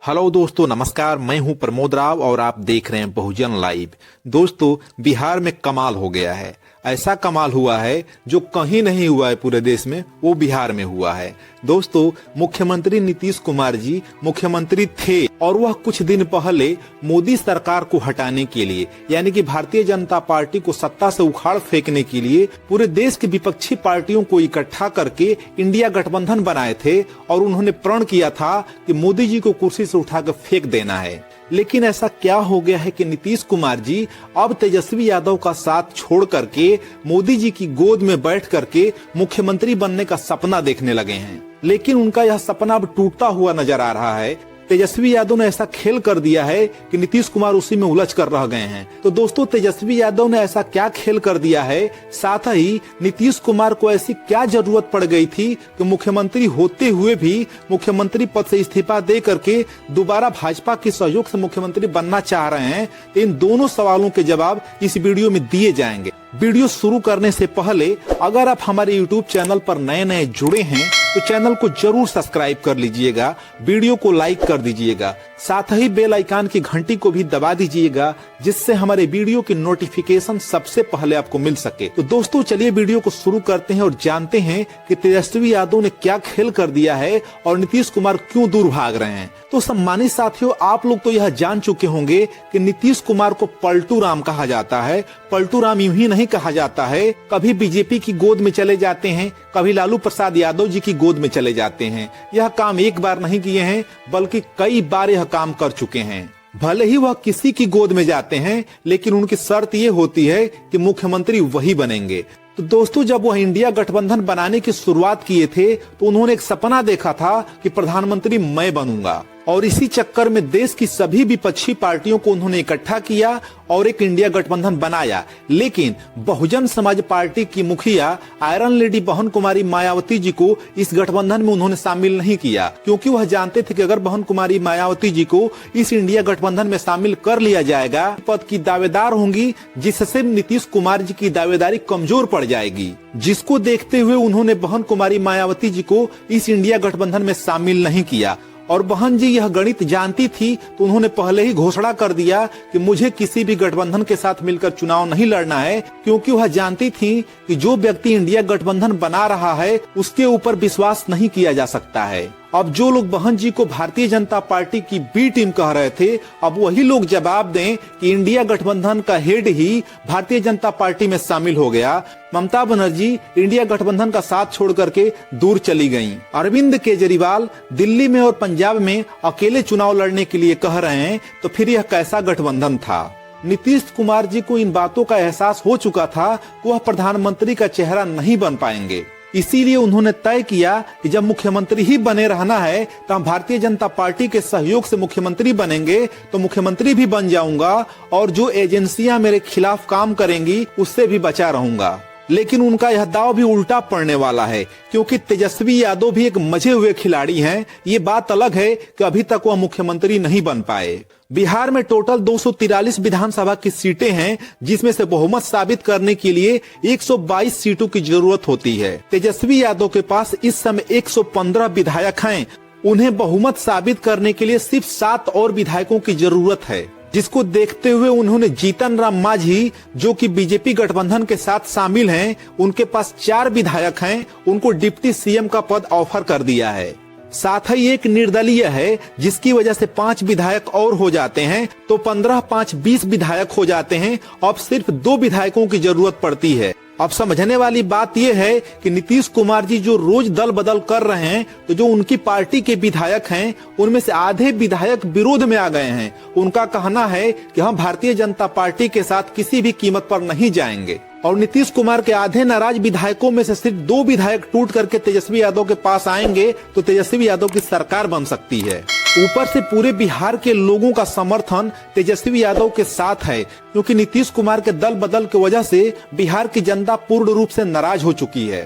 Hello दोस्तों, नमस्कार। मैं हूं प्रमोद राव और आप देख रहे हैं बहुजन लाइव। दोस्तों, बिहार में कमाल हो गया है। ऐसा कमाल हुआ है जो कहीं नहीं हुआ है पूरे देश में, वो बिहार में हुआ है। दोस्तों, मुख्यमंत्री नीतीश कुमार जी मुख्यमंत्री थे और वह कुछ दिन पहले मोदी सरकार को हटाने के लिए, यानी कि भारतीय जनता पार्टी को सत्ता से उखाड़ फेंकने के लिए पूरे देश की विपक्षी पार्टियों को इकट्ठा करके इंडिया गठबंधन बनाए थे और उन्होंने प्रण किया था कि मोदी जी को कुर्सी से उठाकर फेंक देना है। लेकिन ऐसा क्या हो गया है कि नीतीश कुमार जी अब तेजस्वी यादव का साथ छोड़ करके मोदी जी की गोद में बैठ करके मुख्यमंत्री बनने का सपना देखने लगे हैं। लेकिन उनका यह सपना अब टूटता हुआ नजर आ रहा है। तेजस्वी यादव ने ऐसा खेल कर दिया है कि नीतीश कुमार उसी में उलझ कर रह गए हैं। तो दोस्तों, तेजस्वी यादव ने ऐसा क्या खेल कर दिया है, साथ ही नीतीश कुमार को ऐसी क्या जरूरत पड़ गई थी कि मुख्यमंत्री होते हुए भी मुख्यमंत्री पद से इस्तीफा दे करके दोबारा भाजपा के सहयोग से मुख्यमंत्री बनना चाह रहे हैं। इन दोनों सवालों के जवाब इस वीडियो में दिए जाएंगे। वीडियो शुरू करने से पहले अगर आप हमारे YouTube चैनल पर नए जुड़े हैं तो चैनल को जरूर सब्सक्राइब कर लीजिएगा, वीडियो को लाइक कर दीजिएगा, साथ ही बेल आइकन की घंटी को भी दबा दीजिएगा, जिससे हमारे वीडियो की नोटिफिकेशन सबसे पहले आपको मिल सके। तो दोस्तों, चलिए वीडियो को शुरू करते हैं और जानते हैं कि तेजस्वी यादव ने क्या खेल कर दिया है और नीतीश कुमार क्यों दूर भाग रहे हैं। तो सम्मानित साथियों, आप लोग तो यह जान चुके होंगे कि नीतीश कुमार को पलटू राम कहा जाता है। पलटू राम यूं ही नहीं कहा जाता है, कभी बीजेपी की गोद में चले जाते हैं, कभी लालू प्रसाद यादव जी की गोद में चले जाते हैं। यह काम एक बार नहीं किए हैं, बल्कि कई बार यह काम कर चुके हैं। भले ही वह किसी की गोद में जाते हैं, लेकिन उनकी शर्त ये होती है कि मुख्यमंत्री वही बनेंगे। तो दोस्तों, जब वह इंडिया गठबंधन बनाने की शुरुआत किए थे तो उन्होंने एक सपना देखा था कि प्रधानमंत्री मैं बनूंगा, और इसी चक्कर में देश की सभी विपक्षी पार्टियों को उन्होंने इकट्ठा किया और एक इंडिया गठबंधन बनाया। लेकिन बहुजन समाज पार्टी की मुखिया आयरन लेडी बहन कुमारी मायावती जी को इस गठबंधन में उन्होंने शामिल नहीं किया, क्योंकि वह जानते थे कि अगर बहन कुमारी मायावती जी को इस इंडिया गठबंधन में शामिल कर लिया जाएगा, पद की दावेदार होंगी, जिससे नीतीश कुमार जी की दावेदारी कमजोर पड़ जाएगी। जिसको देखते हुए उन्होंने बहन कुमारी मायावती जी को इस इंडिया गठबंधन में शामिल नहीं किया। और बहन जी यह गणित जानती थी, तो उन्होंने पहले ही घोषणा कर दिया कि मुझे किसी भी गठबंधन के साथ मिलकर चुनाव नहीं लड़ना है, क्योंकि वह जानती थी कि जो व्यक्ति इंडिया गठबंधन बना रहा है उसके ऊपर विश्वास नहीं किया जा सकता है। अब जो लोग बहन जी को भारतीय जनता पार्टी की बी टीम कह रहे थे, अब वही लोग जवाब दें कि इंडिया गठबंधन का हेड ही भारतीय जनता पार्टी में शामिल हो गया। ममता बनर्जी इंडिया गठबंधन का साथ छोड़ करके दूर चली गईं। अरविंद केजरीवाल दिल्ली में और पंजाब में अकेले चुनाव लड़ने के लिए कह रहे हैं, तो फिर यह कैसा गठबंधन था। नीतीश कुमार जी को इन बातों का एहसास हो चुका था कि वह प्रधानमंत्री का चेहरा नहीं बन पाएंगे। इसीलिए उन्होंने तय किया कि जब मुख्यमंत्री ही बने रहना है तो हम भारतीय जनता पार्टी के सहयोग से मुख्यमंत्री बनेंगे, तो मुख्यमंत्री भी बन जाऊंगा और जो एजेंसियां मेरे खिलाफ काम करेंगी उससे भी बचा रहूंगा। लेकिन उनका यह दाव भी उल्टा पड़ने वाला है, क्योंकि तेजस्वी यादव भी एक मजे हुए खिलाड़ी हैं। ये बात अलग है कि अभी तक वह मुख्यमंत्री नहीं बन पाए। बिहार में टोटल 243 विधानसभा की सीटें हैं, जिसमें से बहुमत साबित करने के लिए 122 सीटों की जरूरत होती है। तेजस्वी यादव के पास इस समय 115 विधायक हैं। उन्हें बहुमत साबित करने के लिए सिर्फ 7 और विधायकों की जरूरत है, जिसको देखते हुए उन्होंने जीतन राम मांझी, जो कि बीजेपी गठबंधन के साथ शामिल हैं, उनके पास 4 विधायक हैं, उनको डिप्टी सीएम का पद ऑफर कर दिया है। साथ ही एक निर्दलीय है, जिसकी वजह से 5 विधायक और हो जाते हैं, तो 15 5 20 विधायक हो जाते हैं। अब सिर्फ 2 विधायकों की जरूरत पड़ती है। अब समझने वाली बात यह है कि नीतीश कुमार जी जो रोज दल बदल कर रहे हैं, तो जो उनकी पार्टी के विधायक हैं उनमें से आधे विधायक विरोध में आ गए हैं। उनका कहना है कि हम भारतीय जनता पार्टी के साथ किसी भी कीमत पर नहीं जाएंगे। और नीतीश कुमार के आधे नाराज विधायकों में से सिर्फ 2 विधायक टूट करके तेजस्वी यादव के पास आएंगे, तो तेजस्वी यादव की सरकार बन सकती है। ऊपर से पूरे बिहार के लोगों का समर्थन तेजस्वी यादव के साथ है, क्योंकि नीतीश कुमार के दल बदल की वजह से बिहार की जनता पूर्ण रूप से नाराज हो चुकी है।